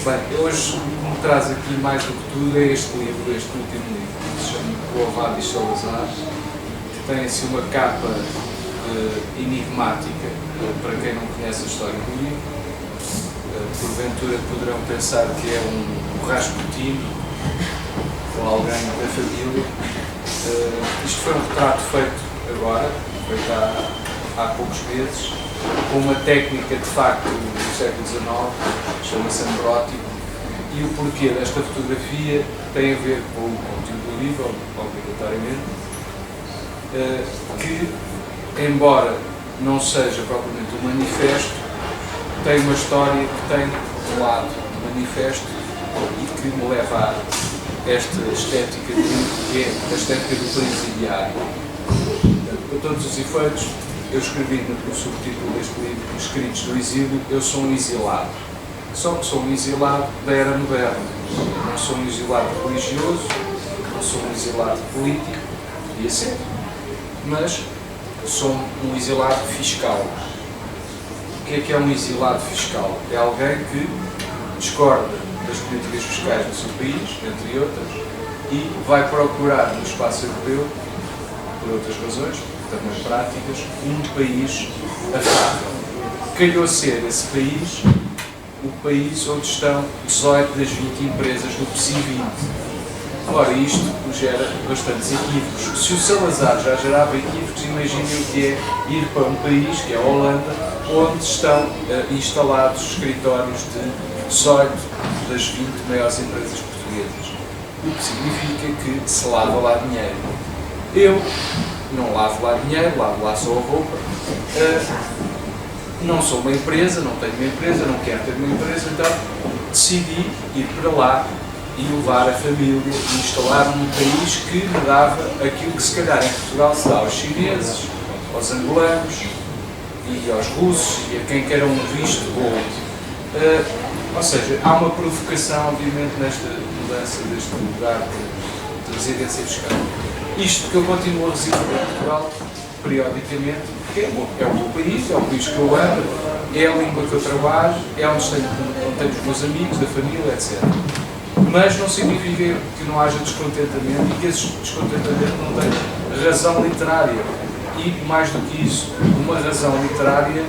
Bem, hoje o que me traz aqui mais do que tudo é este livro, este último livro, que se chama O Avado e Salazar, que tem assim uma capa enigmática para quem não conhece a história do livro. Porventura poderão pensar que é um Rasputin ou alguém da família. Isto foi um retrato feito agora, feito há poucos meses, com uma técnica de facto do século XIX, chama-se ambrótico, e o porquê desta fotografia tem a ver com o conteúdo do livro, obrigatoriamente, que, embora não seja propriamente um manifesto, tem uma história que tem um lado de manifesto e que me leva a esta estética que é a estética do presidiário. Para todos os efeitos, eu escrevi no subtítulo deste livro, Escritos do Exílio, eu sou um exilado. Só que sou um exilado da era moderna. Não sou um exilado religioso, não sou um exilado político, podia ser, mas sou um exilado fiscal. O que é um exilado fiscal? É alguém que discorda das políticas fiscais do seu país, entre outras, e vai procurar no espaço europeu, por outras razões, também práticas, um país afável. Calhou ser esse país o país onde estão 18 das 20 empresas do PSI 20. Ora, isto gera bastantes equívocos. Se o Salazar já gerava equívocos, imaginem o que é ir para um país, que é a Holanda, onde estão instalados escritórios de 18 das 20 maiores empresas portuguesas. O que significa que se lava lá dinheiro. Eu não lavo lá dinheiro, lavo lá só a roupa. Não sou uma empresa, não tenho uma empresa, não quero ter uma empresa, então decidi ir para lá e levar a família e instalar num país que me dava aquilo que se calhar em Portugal se dá aos chineses, aos angolanos e aos russos e a quem queira um visto ou seja, há uma provocação obviamente nesta mudança deste lugar de residência fiscal. Isto que eu continuo a residir em Portugal periodicamente, porque é o meu país, é o país que eu amo, é a língua que eu trabalho, é onde tenho os meus amigos, da família, etc. Mas não significa que não haja descontentamento e que esse descontentamento não tenha razão literária. E, mais do que isso, uma razão literária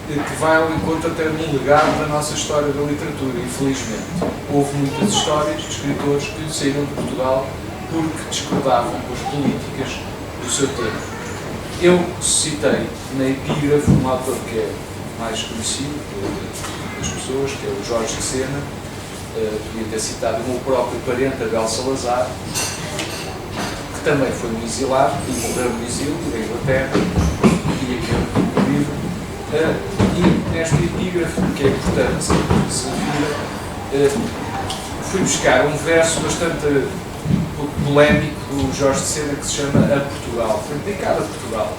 que vai ao encontro até de um legado da nossa história da literatura, infelizmente. Houve muitas histórias de escritores que saíram de Portugal porque discordavam com as políticas do seu tempo. Eu citei na epígrafe um autor que é mais conhecido das pessoas, que é o Jorge de Sena, podia ter citado o meu próprio parente, Abel Salazar, que também foi um exilado e morreu no exílio da Inglaterra, e aqui é um livro. E nesta epígrafe, que é importante se refira, fui buscar um verso bastante polémico do Jorge de Sena que se chama A Portugal. Foi dedicado a Portugal,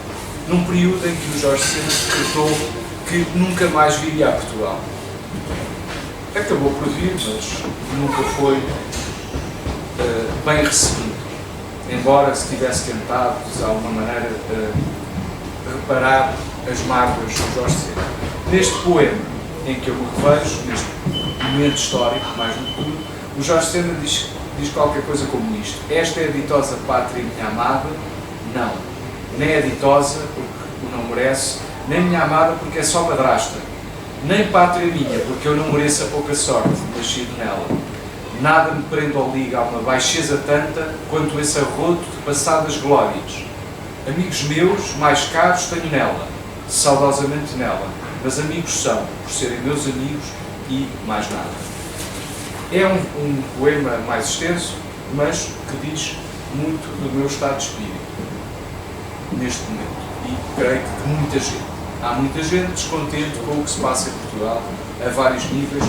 num período em que o Jorge de Sena decretou que nunca mais viria a Portugal. Acabou por vir, mas nunca foi bem recebido, embora se tivesse tentado, de alguma maneira, reparar as mágoas do Jorge de Sena. Neste poema em que eu me revejo, neste momento histórico, mais do que tudo, o Jorge de Sena diz qualquer coisa como isto: esta é a ditosa pátria minha amada? Não. Nem é ditosa porque o não merece, nem minha amada porque é só madrasta. Nem pátria minha porque eu não mereço a pouca sorte de nascido nela. Nada me prende ou liga a uma baixeza tanta quanto esse arroto de passadas glórias. Amigos meus, mais caros, tenho nela, saudosamente nela, mas amigos são, por serem meus amigos e mais nada. É um poema mais extenso, mas que diz muito do meu estado de espírito neste momento. E creio que de muita gente. Há muita gente descontente com o que se passa em Portugal, a vários níveis,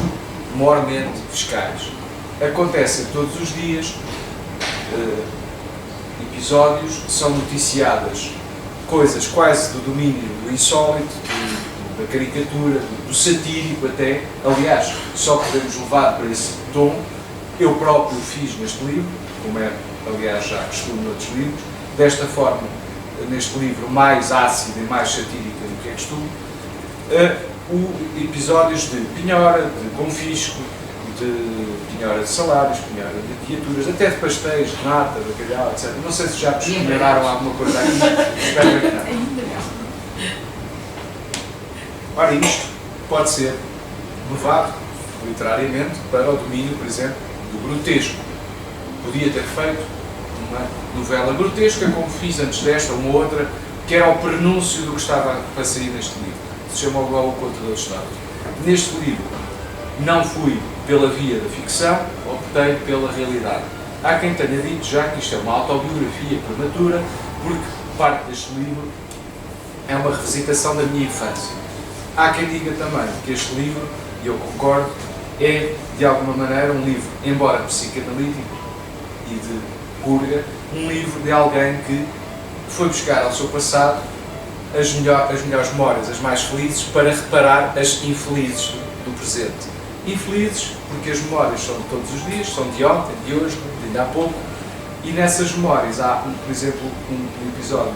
mormente fiscais. Acontecem todos os dias episódios, são noticiadas coisas quase do domínio do insólito, da caricatura, do satírico até. Aliás, só podemos levar para esse tom. Eu próprio fiz neste livro, como é, aliás, já costume noutros livros, desta forma, neste livro mais ácida e mais satírica do que é costume, episódios de penhora, de confisco, de penhora de salários, penhora de viaturas, até de pastéis, de nata, bacalhau, etc. Não sei se já penhoraram alguma coisa aqui. Espero que não. Ora, isto pode ser levado, literariamente, para o domínio, por exemplo, do grotesco. Podia ter feito uma novela grotesca, como fiz antes desta, uma outra, que era o prenúncio do que estava a sair neste livro. Se chama O Contador de Histórias. Neste livro, não fui pela via da ficção, optei pela realidade. Há quem tenha dito já que isto é uma autobiografia prematura, porque parte deste livro é uma revisitação da minha infância. Há quem diga também que este livro, e eu concordo, é, de alguma maneira, um livro, embora psicanalítico e de purga, um livro de alguém que foi buscar ao seu passado as melhores memórias, as mais felizes, para reparar as infelizes do presente. Infelizes porque as memórias são de todos os dias, são de ontem, de hoje, de ainda há pouco, e nessas memórias há, por exemplo, um episódio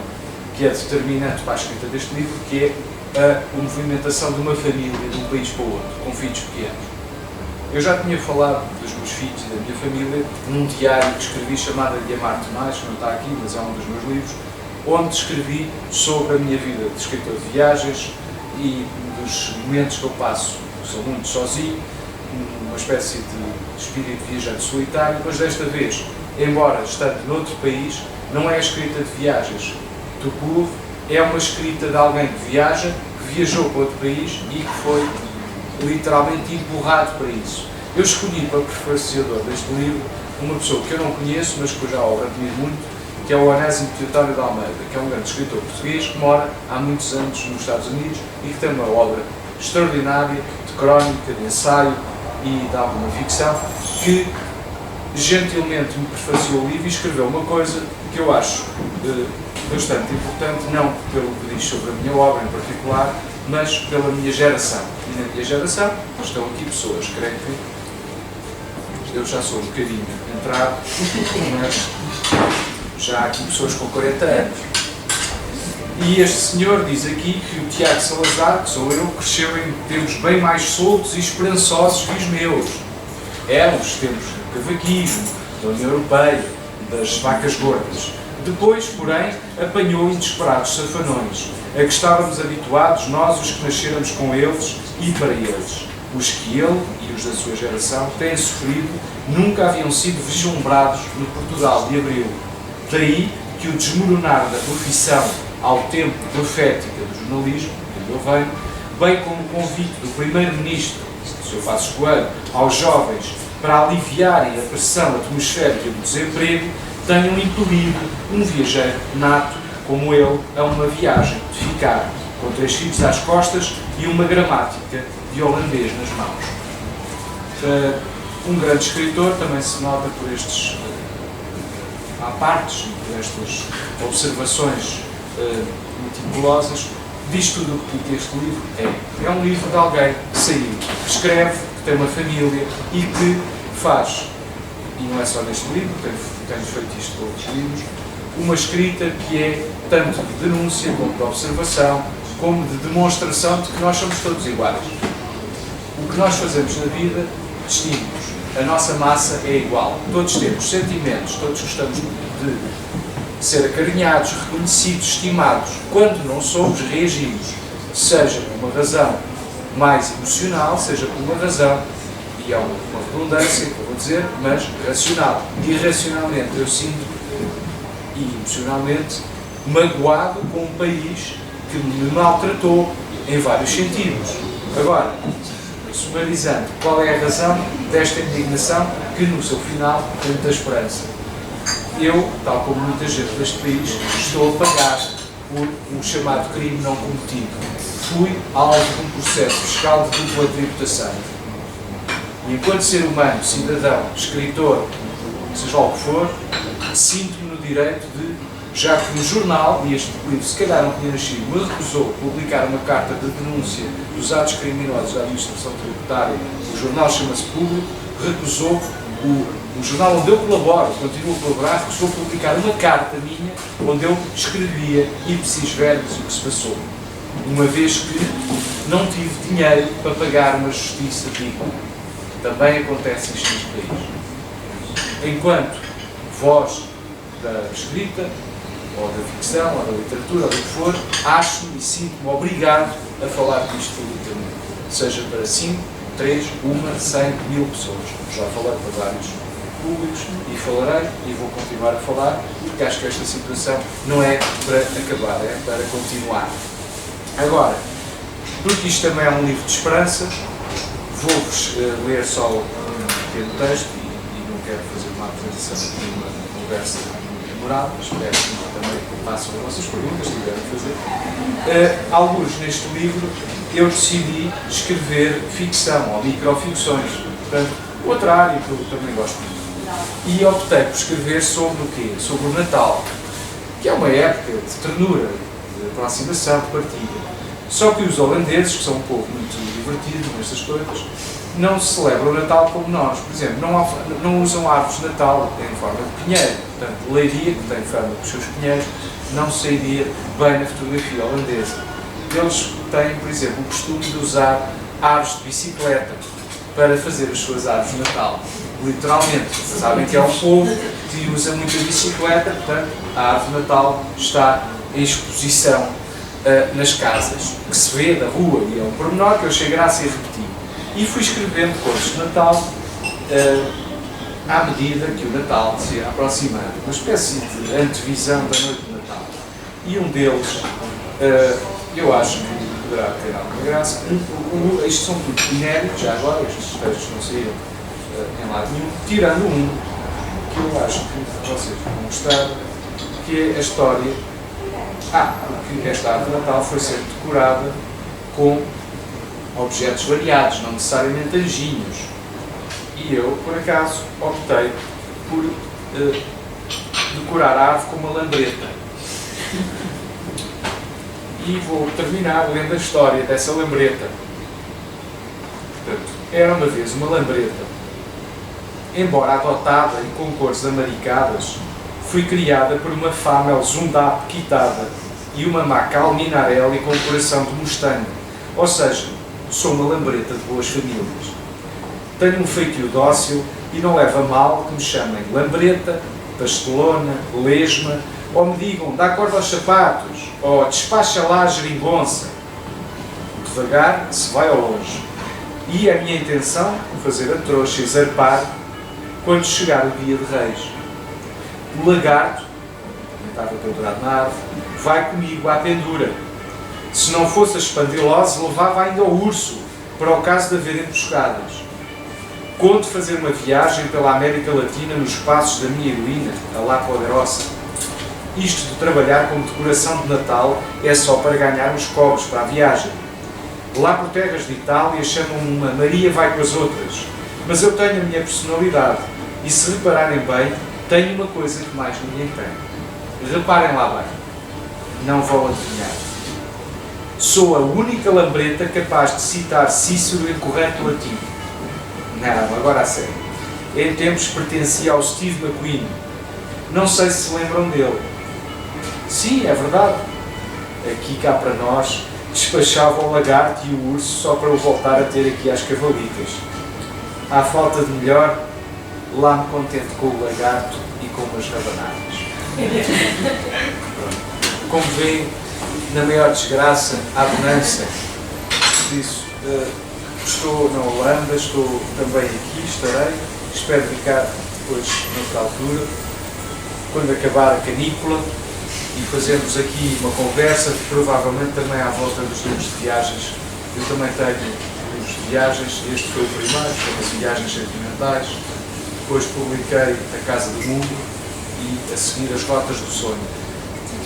que é determinante para a escrita deste livro, que é a movimentação de uma família de um país para o outro, com filhos pequenos. Eu já tinha falado dos meus filhos e da minha família num diário que escrevi chamado De Amar-te Mais, que não está aqui, mas é um dos meus livros, onde escrevi sobre a minha vida de escritor de viagens e dos momentos que eu passo, sou muito sozinho, uma espécie de espírito viajante solitário, mas desta vez, embora estando noutro país, não é a escrita de viagens do povo, é uma escrita de alguém que viaja, que viajou para outro país e que foi literalmente empurrado para isso. Eu escolhi para prefaciador deste livro uma pessoa que eu não conheço, mas cuja obra admiro muito, que é o Onésimo Teotónio de Almeida, que é um grande escritor português que mora há muitos anos nos Estados Unidos e que tem uma obra extraordinária de crónica, de ensaio e de alguma ficção, que gentilmente me prefaciou o livro e escreveu uma coisa que eu acho bastante importante, não pelo que diz sobre a minha obra em particular, mas pela minha geração. E na minha geração estão aqui pessoas, creio que eu já sou um bocadinho entrado, mas já há aqui pessoas com 40 anos. E este senhor diz aqui que o Tiago Salazar, que sou eu, cresceu em tempos bem mais soltos e esperançosos que os meus. Eram os tempos do cavaquismo, da União Europeia, das vacas gordas. Depois, porém, apanhou inesperados safanões, a que estávamos habituados nós, os que nasceramos com eles e para eles. Os que ele e os da sua geração têm sofrido nunca haviam sido vislumbrados no Portugal de Abril. Daí que o desmoronar da profissão ao tempo profética do jornalismo, de onde eu venho, bem como o convite do primeiro-ministro, Sr. Passos Coelho, aos jovens para aliviarem a pressão atmosférica do desemprego, tenham impelido um viajeiro nato como ele a uma viagem de ficar com 3 filhos às costas e uma gramática de holandês nas mãos. Um grande escritor também se nota por estes apartes, por estas observações meticulosas. Diz tudo o que este livro é. É um livro de alguém que saiu, que escreve, que tem uma família e que faz, e não é só neste livro, tenho feito isto com outros livros, uma escrita que é tanto de denúncia, como de observação, como de demonstração de que nós somos todos iguais. O que nós fazemos na vida distingue-nos. A nossa massa é igual. Todos temos sentimentos, todos gostamos de ser acarinhados, reconhecidos, estimados. Quando não somos, reagimos. Seja por uma razão mais emocional, seja por uma razão, e é uma redundância que eu vou dizer, mas racional. Irracionalmente eu sinto, e emocionalmente, magoado com um país que me maltratou em vários sentidos. Agora, sumarizando, qual é a razão desta indignação que no seu final tem muita esperança? Eu, tal como muita gente deste país, estou a pagar por um chamado crime não cometido. Fui alvo de um processo fiscal de dupla tributação. E enquanto ser humano, cidadão, escritor, seja lá o que for, sinto-me no direito de, já que um jornal, e este livro se calhar não tinha nascido, me recusou publicar uma carta de denúncia dos atos criminosos da administração tributária, o jornal chama-se Público, recusou, o jornal onde eu colaboro, continuo a colaborar, recusou publicar uma carta minha, onde eu escrevia ipsis verbis o que se passou, uma vez que não tive dinheiro para pagar uma justiça digna. Também acontece isto neste país. Enquanto voz da escrita, ou da ficção, ou da literatura, ou do que for, acho-me e sinto-me obrigado a falar disto publicamente. Seja para 5, 3, 1, 100, 1000 pessoas. Já falei para vários públicos e falarei e vou continuar a falar, porque acho que esta situação não é para acabar, é para continuar. Agora, porque isto também é um livro de esperança, vou-vos ler só um pequeno texto e não quero fazer uma apresentação aqui, uma conversa demorada, espero que também façam as vossas perguntas, se tiverem a fazer. Alguns neste livro eu decidi escrever ficção ou microficções, portanto, outra área que eu também gosto muito. E optei por escrever sobre o quê? Sobre o Natal, que é uma época de ternura, de aproximação, de partilha. Só que os holandeses, que são um povo muito divertido nestas coisas, não celebram o Natal como nós. Por exemplo, não usam árvores de Natal em forma de pinheiro. Portanto, Leiria, que tem fama dos seus pinheiros, não sairia bem na fotografia holandesa. Eles têm, por exemplo, o costume de usar árvores de bicicleta para fazer as suas árvores de Natal. Literalmente. Sabem que é um povo que usa muito a bicicleta, portanto, a árvore de Natal está em exposição nas casas, que se vê da rua, e é um pormenor que eu achei graça e repeti. E fui escrevendo contos de Natal à medida que o Natal se ia aproximando, uma espécie de antevisão da noite de Natal. E um deles, eu acho que poderá ter alguma graça. Estes são tudo inéditos, já agora, estes textos não saíram em lado nenhum, tirando um que eu acho que vocês vão gostar, que é a história. Porque esta árvore de Natal foi sempre decorada com objetos variados, não necessariamente anjinhos. E eu, por acaso, optei por decorar a árvore com uma lambreta. E vou terminar lendo a história dessa lambreta. Portanto, era uma vez uma lambreta. Embora adotada e com cores amaricadas, fui criada por uma Famel Zundap quitada e uma Macal Minarelli com coração de Mustang. Ou seja, sou uma lambreta de boas famílias. Tenho um feitio dócil e não leva a mal que me chamem lambreta, pastelona, lesma, ou me digam dá corda aos sapatos, ou despacha lá a geringonça. Devagar se vai ao longe. E a minha intenção, fazer a trouxa e zarpar, quando chegar o dia de Reis. O lagarto, que estava pendurado na árvore, vai comigo à pendura. Se não fosse a espandilose, levava ainda o urso, para o caso de haver emboscadas. Conto fazer uma viagem pela América Latina nos passos da minha heroína, a La Poderosa. Isto de trabalhar como decoração de Natal é só para ganhar uns cobres para a viagem. Lá por terras de Itália chamam-me uma Maria vai com as outras, mas eu tenho a minha personalidade e, se repararem bem, tenho uma coisa que mais ninguém tem. Reparem lá bem, não vão adivinhar. Sou a única lambreta capaz de citar Cícero em correto latim. Não, agora a sério. Em tempos pertencia ao Steve McQueen. Não sei se lembram dele. Sim, é verdade. Aqui cá para nós, despachava o lagarto e o urso só para o voltar a ter aqui às cavalitas. À falta de melhor, lá me contento com o lagarto e com umas rabanadas. Como veem, na maior desgraça, há bonança. Por isso, estou na Holanda, estou também aqui, estarei. Espero ficar depois, noutra altura, quando acabar a canícula, e fazermos aqui uma conversa, provavelmente também à volta dos livros de viagens. Eu também tenho livros de viagens, este foi o primeiro, chama-se Viagens Sentimentais. Depois publiquei A Casa do Mundo e, a seguir, As Rotas do Sonho.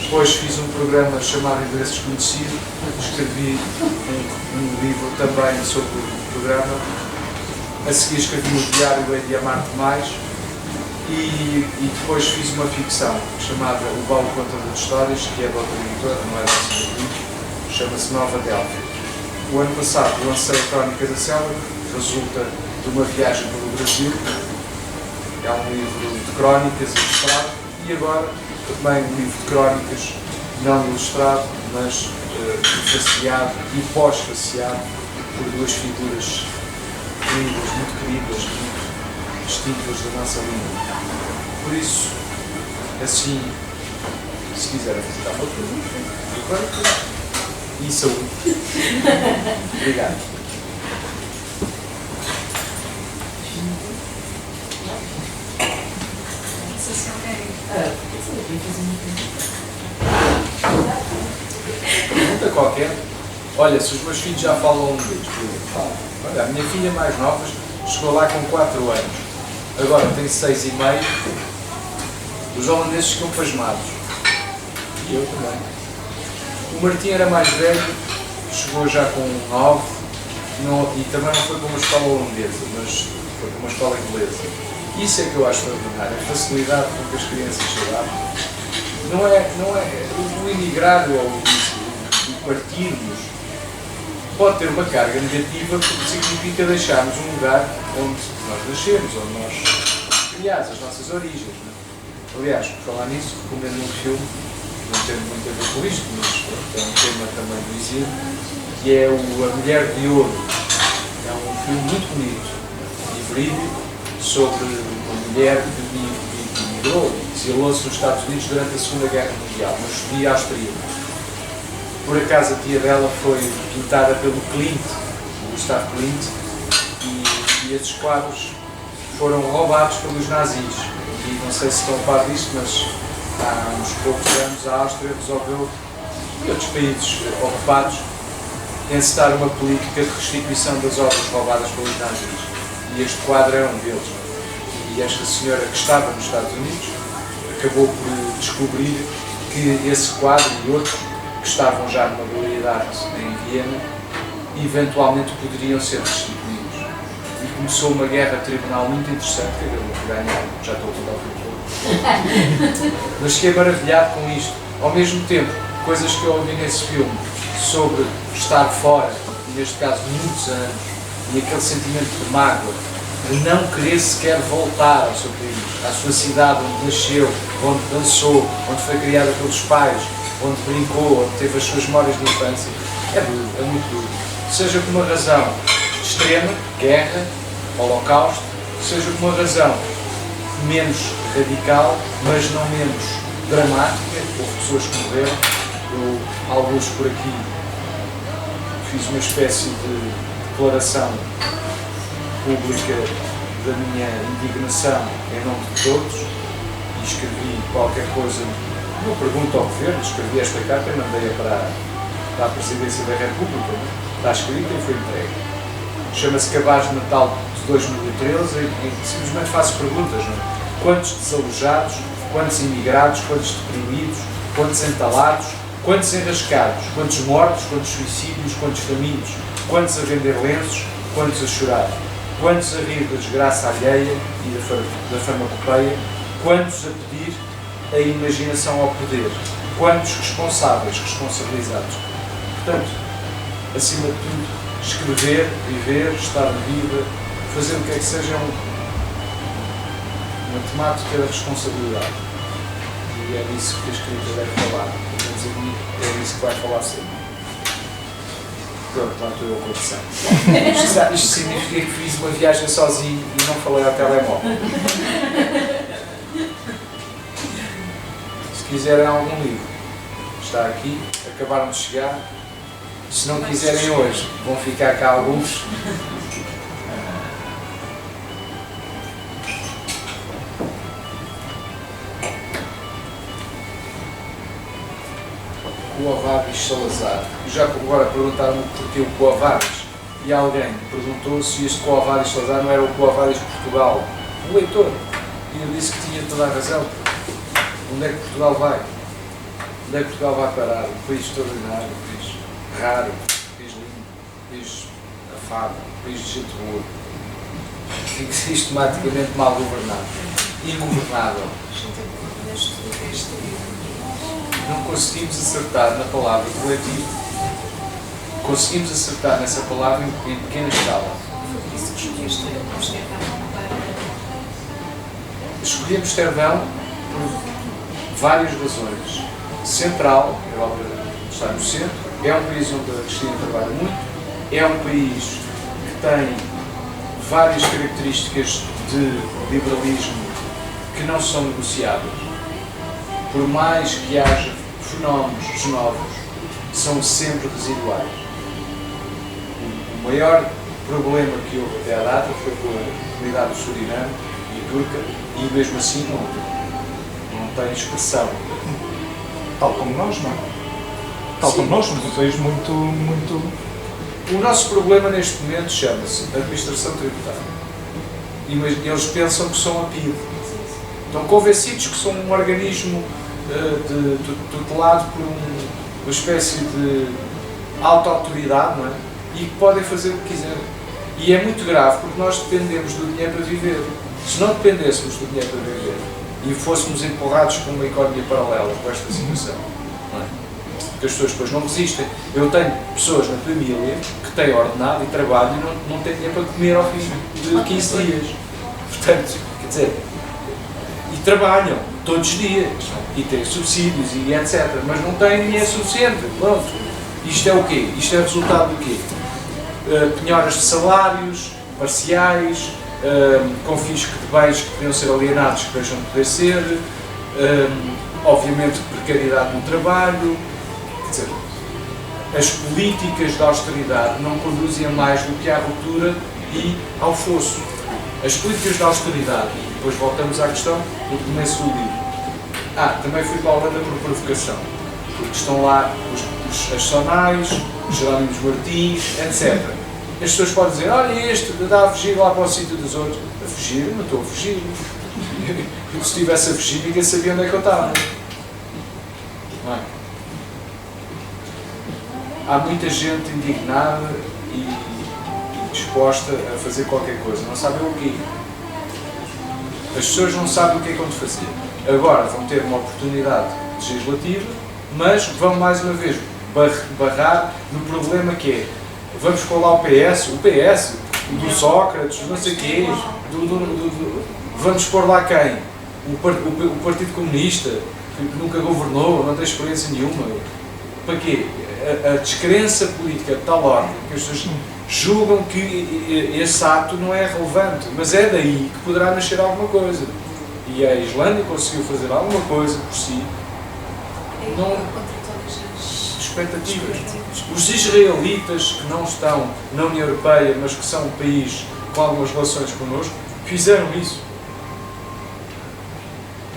Depois fiz um programa chamado Endereço Desconhecido, escrevi um livro também sobre o programa. A seguir escrevi o diário Hei de Amar-te Mais e depois fiz uma ficção chamada O Baú Contador de Histórias, que é da outra editora, não é da nossa editora, chama-se Nova Delphi. O ano passado lancei a Crónica da Selva, que resulta de uma viagem pelo Brasil. É um livro de crónicas ilustrado e agora também um livro de crónicas não ilustrado, mas faceado e pós-faceado por duas figuras línguas muito queridas, muito distintas da nossa língua. Por isso, assim, se quiserem visitar uma pergunta, e saúde. Obrigado. Pergunta qualquer. Olha, se os meus filhos já falam holandês, por exemplo, olha, a minha filha mais nova chegou lá com 4 anos, agora tem 6 e meio. Os holandeses ficam pasmados. E eu também. O Martim era mais velho, chegou já com 9 e também não foi para uma escola holandesa, mas foi para uma escola inglesa. Isso é que eu acho extraordinário, a facilidade com que as crianças chegavam. Não é o emigrar ou o partirmos pode ter uma carga negativa porque significa deixarmos um lugar onde nós nascemos, onde nós, aliás, as nossas origens. Não é? Aliás, por falar nisso, recomendo um filme, não tem muito a ver com isto, mas é um tema também do exílio, que é A Mulher de Ouro. É um filme muito bonito e verídico sobre uma mulher que emigrou e exilou-se nos Estados Unidos durante a Segunda Guerra Mundial, uma judia austríaca. Por acaso a tia dela foi pintada pelo Klimt, o Gustavo Klimt, e esses quadros foram roubados pelos nazis. E não sei se estão a par disto, mas há uns poucos anos a Áustria resolveu, e outros países ocupados, encetar uma política de restituição das obras roubadas pelos nazis. E este quadro é um deles. E esta senhora que estava nos Estados Unidos acabou por descobrir que esse quadro e outros que estavam já numa galeria de arte em Viena eventualmente poderiam ser restituídos. E começou uma guerra tribunal muito interessante que acabou por ganhar, já estou a contar o filme todo. Mas fiquei maravilhado com isto. Ao mesmo tempo, coisas que eu ouvi nesse filme sobre estar fora, neste caso muitos anos, e aquele sentimento de mágoa, de não querer sequer voltar ao seu país, à sua cidade onde nasceu, onde dançou, onde foi criada pelos pais, onde brincou, onde teve as suas memórias de infância. É duro, é muito duro. Seja por uma razão extrema, guerra, holocausto, seja por uma razão menos radical, mas não menos dramática. Houve pessoas que morreram. Eu, alguns por aqui, fiz uma espécie de declaração pública da minha indignação em nome de todos e escrevi qualquer coisa, uma pergunta ao governo, escrevi esta carta e mandei-a para a Presidência da República, está escrita e foi entregue. Chama-se Cabaz de Natal de 2013 e simplesmente faço perguntas, não é? Quantos desalojados, quantos imigrados, quantos deprimidos, quantos entalados, quantos enrascados, quantos mortos, quantos suicídios, quantos famintos, quantos a vender lenços, quantos a chorar, quantos a rir da desgraça alheia e da farmacopeia, quantos a pedir a imaginação ao poder, quantos responsáveis, responsabilizados. Portanto, acima de tudo, escrever, viver, estar viva, fazer o que é que seja uma temática da responsabilidade. E é disso que a escrita deve falar. É disso que vai falar sempre. Pronto, não estou eu a conversar. Isto significa que fiz uma viagem sozinho e não falei ao telemóvel. Se quiserem algum livro, está aqui, acabaram de chegar. Se não quiserem hoje, vão ficar cá alguns. Quo-Vadis Salazar. Já agora perguntaram-me porquê o Quo-Vadis e alguém perguntou se este Quo-Vadis Salazar não era o Quo-Vadis de Portugal, o leitor. E eu disse que tinha toda a razão. Onde é que Portugal vai? Onde é que Portugal vai parar? Um país extraordinário, um país raro, um país lindo, um país afado, um país de gente boa. E sistematicamente mal governado. Ingovernável. Não conseguimos acertar na palavra coletivo. Conseguimos acertar nessa palavra em pequena escala. Foi isso que escolheste Amsterdão para... Escolhi Amsterdão por várias razões. Central, a Europa está no centro, é um país onde a Cristina trabalha muito, é um país que tem várias características de liberalismo que não são negociáveis. Por mais que haja fenómenos novos, são sempre residuais. O maior problema que houve até à data foi com a comunidade do Suriname e turca, e mesmo assim não tem expressão. Tal como nós, não é? Tal como nós, somos um país muito... O nosso problema neste momento chama-se administração tributária. E eles pensam que são a PIDE. Estão convencidos que são um organismo tutelado por uma espécie de auto-autoridade, não é? E que podem fazer o que quiserem. E é muito grave porque nós dependemos do dinheiro para viver. Se não dependêssemos do dinheiro para viver e fôssemos empurrados com uma economia paralela com esta situação, não é? Porque as pessoas depois não resistem. Eu tenho pessoas na família que têm ordenado e trabalham e não têm dinheiro para comer ao fim de 15 dias. Portanto, quer dizer, e trabalham todos os dias e têm subsídios e etc. Mas não têm dinheiro suficiente. Pronto. Isto é o quê? Isto é resultado do quê? Penhoras de salários parciais, confisco de bens que podiam ser alienados que deixam de poder ser, obviamente precariedade no trabalho. Quer dizer, as políticas de austeridade não conduzem a mais do que à ruptura e ao fosso. As políticas de austeridade, e depois voltamos à questão do começo do livro. Também fui para a Holanda por provocação, porque estão lá as Sonais, os Jerónimos Martins, etc. As pessoas podem dizer, olha este, dá a fugir lá para o sítio dos outros. A fugir? Eu não estou a fugir. Porque se estivesse a fugir, ninguém sabia onde é que eu estava. Não é? Há muita gente indignada e disposta a fazer qualquer coisa. Não sabem o quê. As pessoas não sabem o que é que vão fazer. Agora vão ter uma oportunidade legislativa, mas vão mais uma vez barrar no problema que é, vamos pôr lá o PS, do Sócrates, não sei o quê, vamos pôr lá quem? O Partido Comunista, que nunca governou, não tem experiência nenhuma. Para quê? A descrença política de tal ordem que as pessoas julgam que esse ato não é relevante, mas é daí que poderá nascer alguma coisa. E a Islândia conseguiu fazer alguma coisa por si. Não... expectativas. Os israelitas que não estão na União Europeia, mas que são um país com algumas relações connosco, fizeram isso.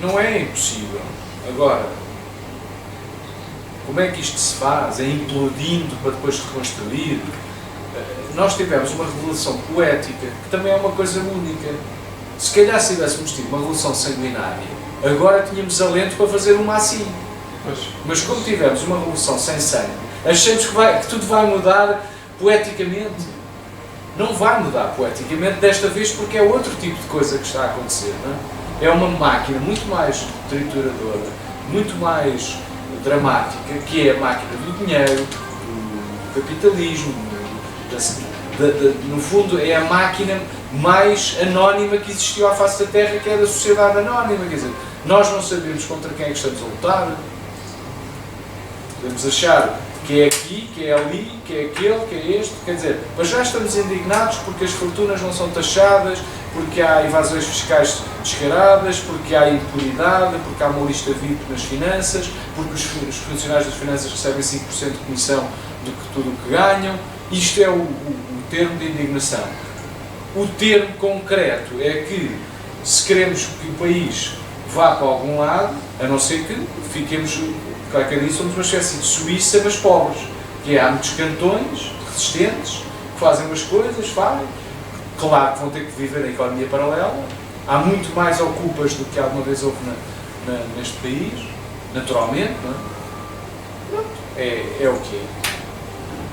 Não é impossível. Agora, como é que isto se faz? É implodindo para depois reconstruir? Nós tivemos uma revolução poética, que também é uma coisa única. Se calhar se tivéssemos tido uma revolução sanguinária, agora tínhamos alento para fazer uma assim. Mas como tivemos uma revolução sem sangue, achamos que tudo vai mudar poeticamente. Não vai mudar poeticamente desta vez, porque é outro tipo de coisa que está a acontecer. Não é? É uma máquina muito mais trituradora, muito mais dramática, que é a máquina do dinheiro, do capitalismo. No fundo, é a máquina mais anónima que existiu à face da Terra, que é da sociedade anónima. Quer dizer, nós não sabemos contra quem é que estamos a lutar. Podemos achar que é aqui, que é ali, que é aquele, que é este. Quer dizer, mas já estamos indignados porque as fortunas não são taxadas, porque há evasões fiscais descaradas, porque há impunidade, porque há uma lista VIP nas finanças, porque os funcionários das finanças recebem 5% de comissão de tudo o que ganham. Isto é o termo de indignação. O termo concreto é que, se queremos que o país vá para algum lado, a não ser que fiquemos, qualquer dia somos uma espécie de Suíça, mas pobres, que é, há muitos cantões resistentes, que fazem umas coisas, claro que vão ter que viver a economia paralela, há muito mais ocupas do que alguma vez houve neste país, naturalmente, não é? É o que é.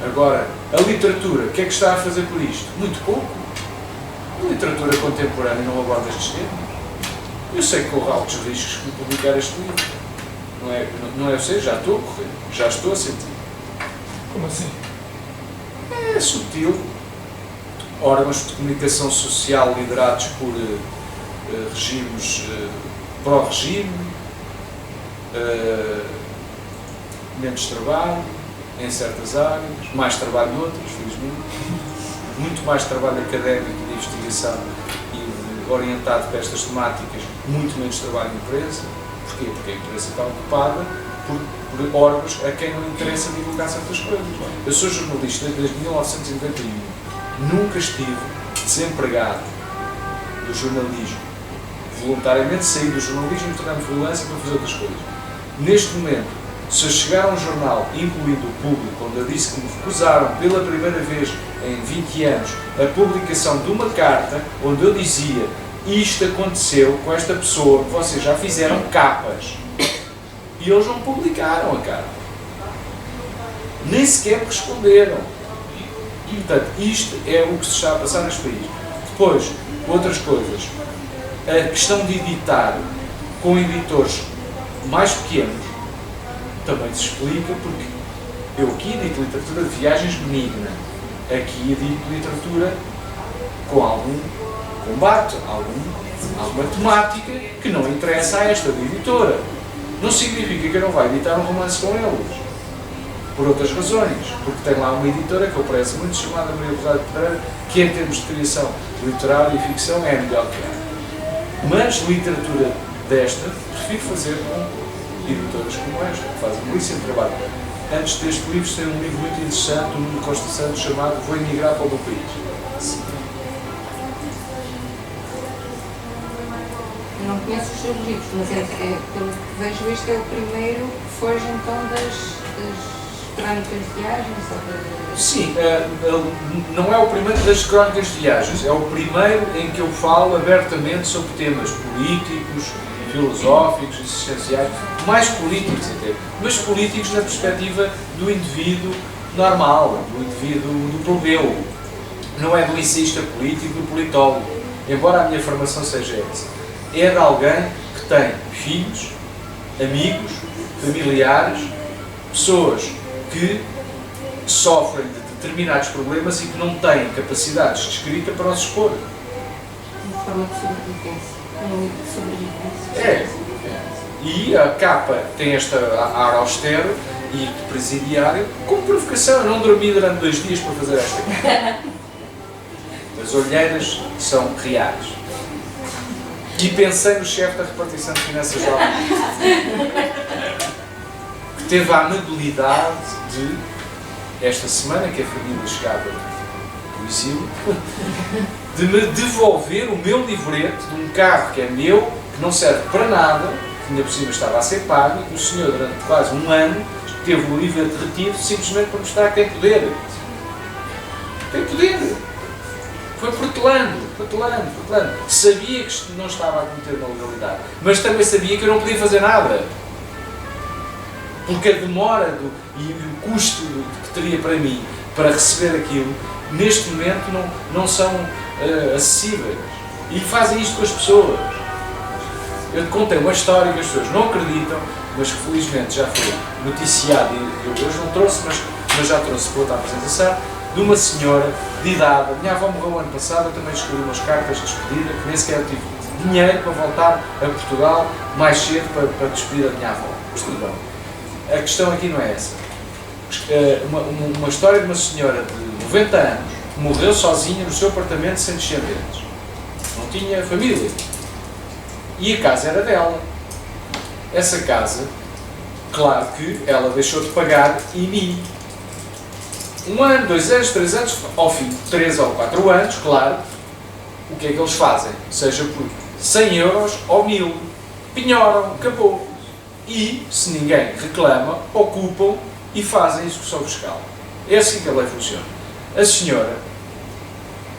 Agora, a literatura, o que é que está a fazer por isto? Muito pouco. A literatura contemporânea não aborda estes temas. Eu sei que corro altos riscos de publicar este livro. Não é eu sei, já estou a correr, já estou a sentir. Como assim? É sutil. Órgãos de comunicação social liderados por regimes pró-regime, menos trabalho em certas áreas, mais trabalho noutras, felizmente. muito mais trabalho académico de investigação e orientado para estas temáticas, muito menos trabalho de imprensa. Porquê? Porque a imprensa está ocupada por órgãos a quem não interessa divulgar certas coisas. Eu sou jornalista desde 1991, nunca estive desempregado do jornalismo. Voluntariamente saí do jornalismo e tornei-me freelancer para fazer outras coisas. Neste momento, se eu chegar a um jornal, incluindo o Público, onde eu disse que me recusaram pela primeira vez em 20 anos a publicação de uma carta onde eu dizia: isto aconteceu com esta pessoa, vocês já fizeram capas, e eles não publicaram a carta, nem sequer responderam. Portanto, isto é o que se está a passar neste país. Depois, outras coisas, a questão de editar com editores mais pequenos também se explica porque eu aqui edito literatura de viagens benigna, aqui edito literatura com algum combate, alguma temática que não interessa a esta editora. Não significa que eu não vá editar um romance com eles, por outras razões, porque tem lá uma editora que eu prezo muito, chamada Maria Rosário Pedreira, que em termos de criação literária e ficção é a melhor que há. Mas literatura desta, prefiro fazer com editoras como esta, que fazem um belíssimo trabalho. Antes deste livro, tem um livro muito interessante, do Nuno Costa Santos, chamado Vou Emigrar para o Meu País. Eu não conheço os seus livros, mas pelo que vejo, este é o primeiro que foge então das crónicas de viagens? Sim, não é o primeiro das crónicas de viagens, é o primeiro em que eu falo abertamente sobre temas políticos, filosóficos, existenciais, mais políticos até, mas políticos na perspectiva do indivíduo normal, do indivíduo do plebeu, não é do ensista político, do politólogo, embora a minha formação seja essa. É de alguém que tem filhos, amigos, familiares, pessoas que sofrem de determinados problemas e que não têm capacidades de escrita para os expor. Uma forma de sobrevivência. É. E a capa tem esta ar austero e presidiário, como provocação. Eu não dormi durante 2 dias para fazer esta capa. As olheiras são reais. E pensei no chefe da repartição de finanças da Almeida, que teve a amabilidade de, esta semana que a família chegava do exílio, de me devolver o meu livrete de um carro que é meu, que não serve para nada, que ainda por cima estava a ser pago, e que o senhor durante quase 1 ano teve o livrete retido simplesmente para mostrar que tem poder. Tem poder. Foi protelando. Sabia que isto não estava a cometer uma legalidade, mas também sabia que eu não podia fazer nada. Porque a demora e o custo que teria para mim para receber aquilo, neste momento não são acessíveis. E fazem isto com as pessoas. Eu te contei uma história que as pessoas não acreditam, mas que felizmente já foi noticiado, e eu hoje não trouxe, mas já trouxe para outra apresentação, de uma senhora de idade. A minha avó morreu ano passado, eu também escrevi umas cartas de despedida, que nem sequer tive dinheiro para voltar a Portugal mais cedo para despedir a minha avó. Mas tudo bem. A questão aqui não é essa. Uma história de uma senhora de 90 anos que morreu sozinha no seu apartamento sem descendentes. Não tinha família. E a casa era dela. Essa casa, claro que ela deixou de pagar IMI. 1 ano, 2 anos, 3 anos, ao fim de 3 ou 4 anos, claro, o que é que eles fazem? Seja por 100 euros ou 1000. Pinhoram, acabou. E, se ninguém reclama, ocupam e fazem execução fiscal. É assim que a lei funciona. A senhora,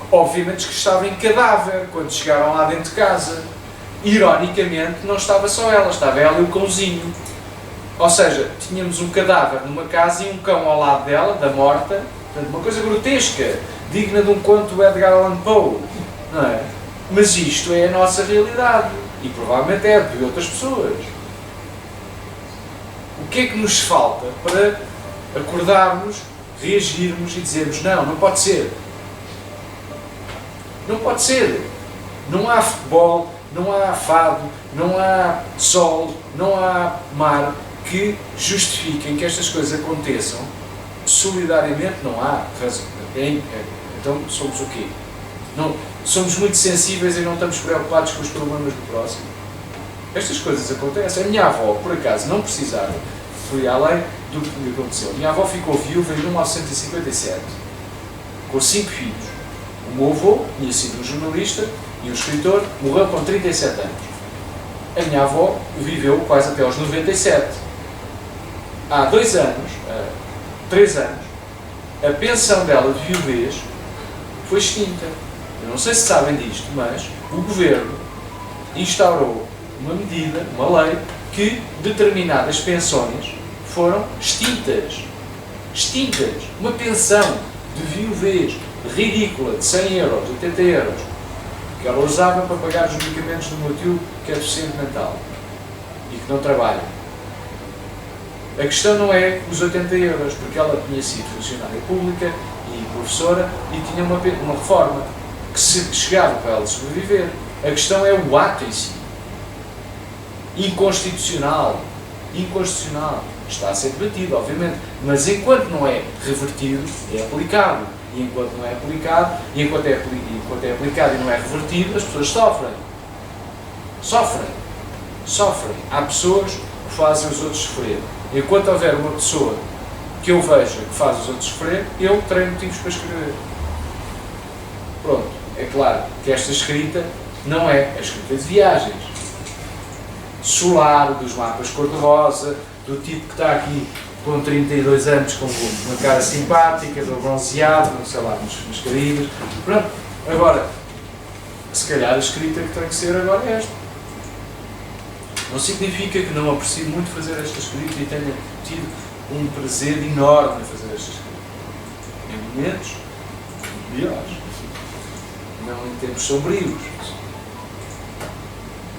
obviamente que estava em cadáver quando chegaram lá dentro de casa. Ironicamente, não estava só ela, estava ela e o cãozinho. Ou seja, tínhamos um cadáver numa casa e um cão ao lado dela, da morta. Portanto, uma coisa grotesca, digna de um conto do Edgar Allan Poe. Não é? Mas isto é a nossa realidade. E provavelmente é de outras pessoas. O que é que nos falta para acordarmos, reagirmos e dizermos não pode ser. Não pode ser. Não há futebol, não há fado, não há sol, não há mar que justifiquem que estas coisas aconteçam solidariamente. Não há razão. Então somos o quê? Não, somos muito sensíveis e não estamos preocupados com os problemas do próximo. Estas coisas acontecem. A minha avó, por acaso, não precisava, foi além do que me aconteceu. A minha avó ficou viúva em 1957, com 5 filhos. O meu avô tinha sido um jornalista e um escritor, morreu com 37 anos. A minha avó viveu quase até aos 97. Há 2 anos, 3 anos, a pensão dela de viuvez foi extinta. Eu não sei se sabem disto, mas o governo instaurou uma medida, uma lei, que determinadas pensões foram extintas. Extintas. Uma pensão de viuvez ridícula de 100 euros, 80 euros, que ela usava para pagar os medicamentos do meu tio, que é deficiente mental e que não trabalha. A questão não é os 80 euros, porque ela tinha sido funcionária pública e professora e tinha uma reforma que chegava para ela sobreviver. A questão é o ato em si. Inconstitucional. Inconstitucional. Está a ser debatido, obviamente, mas enquanto não é revertido, é aplicado. E enquanto não é aplicado, e enquanto é aplicado e não é revertido, as pessoas sofrem. Sofrem. Sofrem. Há pessoas que fazem os outros sofrer. Enquanto houver uma pessoa que eu veja que faz os outros sofrer, eu terei motivos para escrever. Pronto. É claro que esta escrita não é a escrita de viagens. Solar, dos mapas cor-de-rosa, do tipo que está aqui com 32 anos, com uma cara simpática, do bronzeado, sei lá, nos Caribes. Pronto. Agora, se calhar a escrita que tem que ser agora é esta. Não significa que não aprecio muito fazer esta escrita e tenha tido um prazer enorme em fazer esta escrita. Em momentos melhores. Não em tempos sombrios.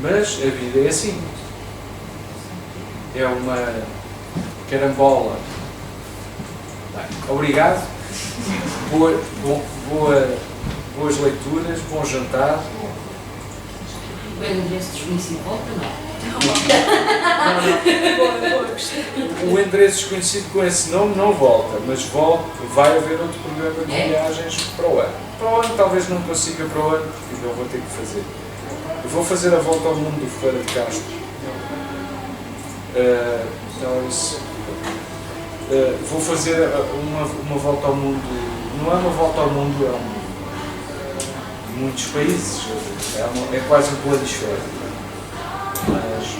Mas a vida é assim. É uma carambola. Bem, obrigado. Boas leituras, bom jantar. O endereço desconhecido volta, não? O endereço desconhecido com esse nome não volta, mas vai haver outro programa de viagens para o ano. Para o ano talvez não consiga para o ano, porque não vou ter que fazer. Eu vou fazer a volta ao mundo do Ferreira de Castro. Vou fazer uma volta ao mundo, não é uma volta ao mundo, é muitos países, é quase um planisfério.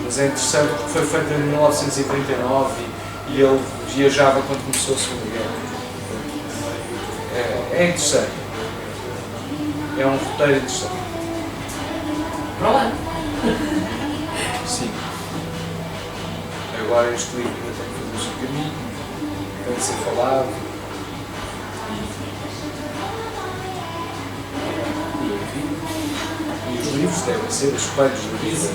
Mas é interessante porque foi feito em 1939 e ele viajava quando começou a Segunda Guerra. É interessante. É um roteiro interessante. Para lá. Sim. Agora este livro ainda tem que fazer o seu caminho, tem que ser falado. E os livros devem ser os espelhos da vida.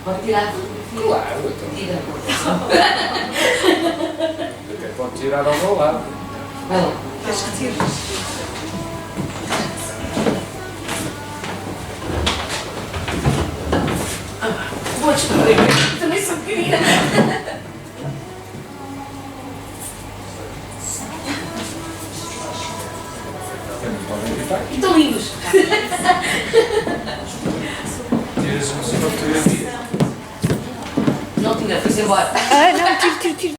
Pode tirar a fotografia. Claro, então. Tira. Até pode tirar ao meu lado. Vai lá. Queres que tires? Vou descobrir. Também sou pequenina. Podem gritar. E estão lindos. Tiras uma fotografia. Não tinha, foi-se embora. Ah, não, tiro.